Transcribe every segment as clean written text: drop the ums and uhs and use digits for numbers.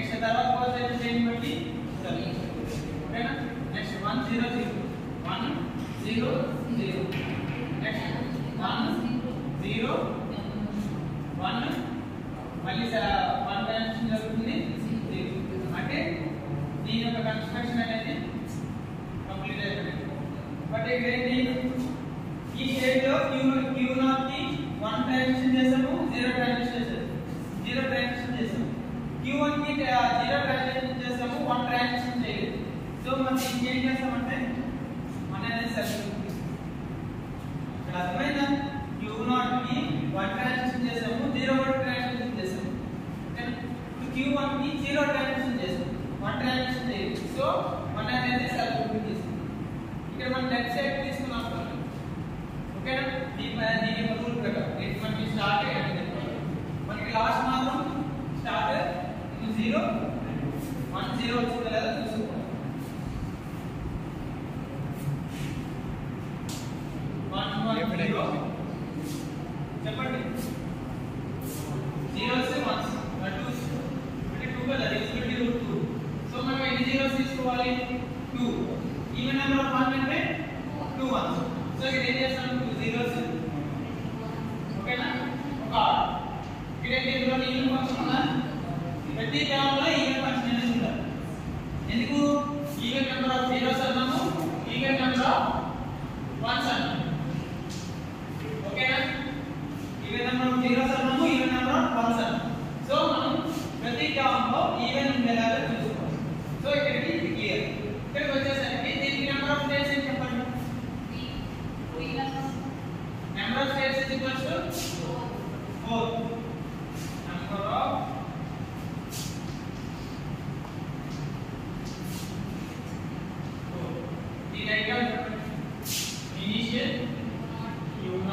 next తర్వాత coefficient change బట్టి ఓకేనా నెక్స్ట్ 1 0 0 1 0 0 నెక్స్ట్ 1 0 1 మళ్ళీ 1 కన్స్ట్రక్షన్ జరుగుతుంది 0 అంటే దీని యొక్క కన్స్ట్రక్షన్ అనేది కంప్లీట్ అయిపోయింది బట్ ఇక్కడ ఏంటి ఈ స్టేట్ లో q0 కి 1 ట్రాన్సిషన్ చేసాము 0 ట్రాన్సిషన్ చేసాము 0 ట్రాన్సిషన్ చేసాము q1 కి 0 ట్రాన్సిషన్ చేసాము 1 ట్రాన్సిషన్ చేయలేదు సో మనం ఏం చేస్తామంటే మన అనేది సర్క్యూట్ ఇక్కడ అర్థమైందా q0 కి 1 ట్రాన్సిషన్ చేసాము 0 1 ట్రాన్సిషన్ చేసాము q1 కి 0 ట్రాన్సిషన్ చేసాము 1 ట్రాన్సిషన్ చేయలేదు సో మన అనేది సర్క్యూట్ చేసాము ఇక్కడ మనం లెఫ్ట్ సైడ్ తీసుకున్నాం ఓకేనా దీని యొక్క రూల్ ప్రకారం ఇది మనకి స్టార్ట్ అయ్యింది మనకి లాస్ట్ మాత్రం స్టార్ట్ 0 1 0 వచ్చిందా లేదా చూసుకోండి 1 1 0 చెప్పండి 0 से 1 2 అంటే 2 కదా ఇది రూట్ 2 సో మనం ఎన్ని జీరోస్ తీసుకోవాలి 2 ఈవెన్ నెంబర్ ఆఫ్ 1 అంటే 2 1 సో ఇక్కడ ఏం చేస్తాం 2 zeros ఓకేనా ఒక ఇక్కడ ఇందులో ఈవెన్ ఫంక్షన్ ఉందా ప్రతి టర్మ్ లో ఈవెన్ ఫంక్షన్ అనేది ఉండాలి ఎందుకు ఈవెన్ నెంబర్ ఆఫ్ జీరోస్ అన్నాము ఈవెన్ నెంబర్ ఆఫ్ వన్స్ అన్నాము ఓకేనా ఈవెన్ నెంబర్ ఆఫ్ జీరోస్ అన్నాము ఈవెన్ నెంబర్ ఆఫ్ వన్స్ అన్నాము సో మనం ప్రతి టర్మ్ లో ఈవెన్ ఉండేలాగా చూసుకోవాలి సో ఇక్కడికి క్లియర్ ఇక్కడికి వచ్చేసరికి దీనికి నెంబర్ ఆఫ్ స్టేట్స్ ఏం చెప్పండి number of states is equals to 4 number of the diagram initial u0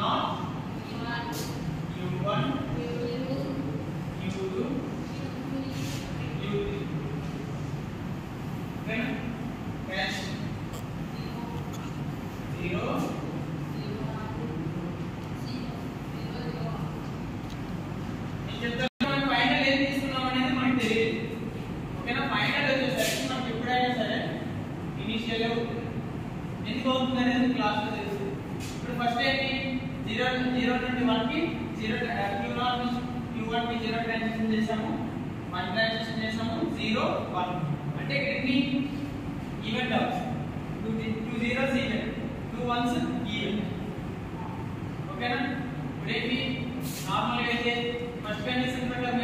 u1 u2 u3 then dash 0 చేసాము 1 ట్రాన్సిషన్ చేసాము 0 1 అంటే ఇక్కడికి even terms 2 zeros even 2 ones even ఓకేనా ఇప్పుడు ఏంటి నార్మల్ గా అయితే ఫస్ట్ కండిషన్ ప్రకారం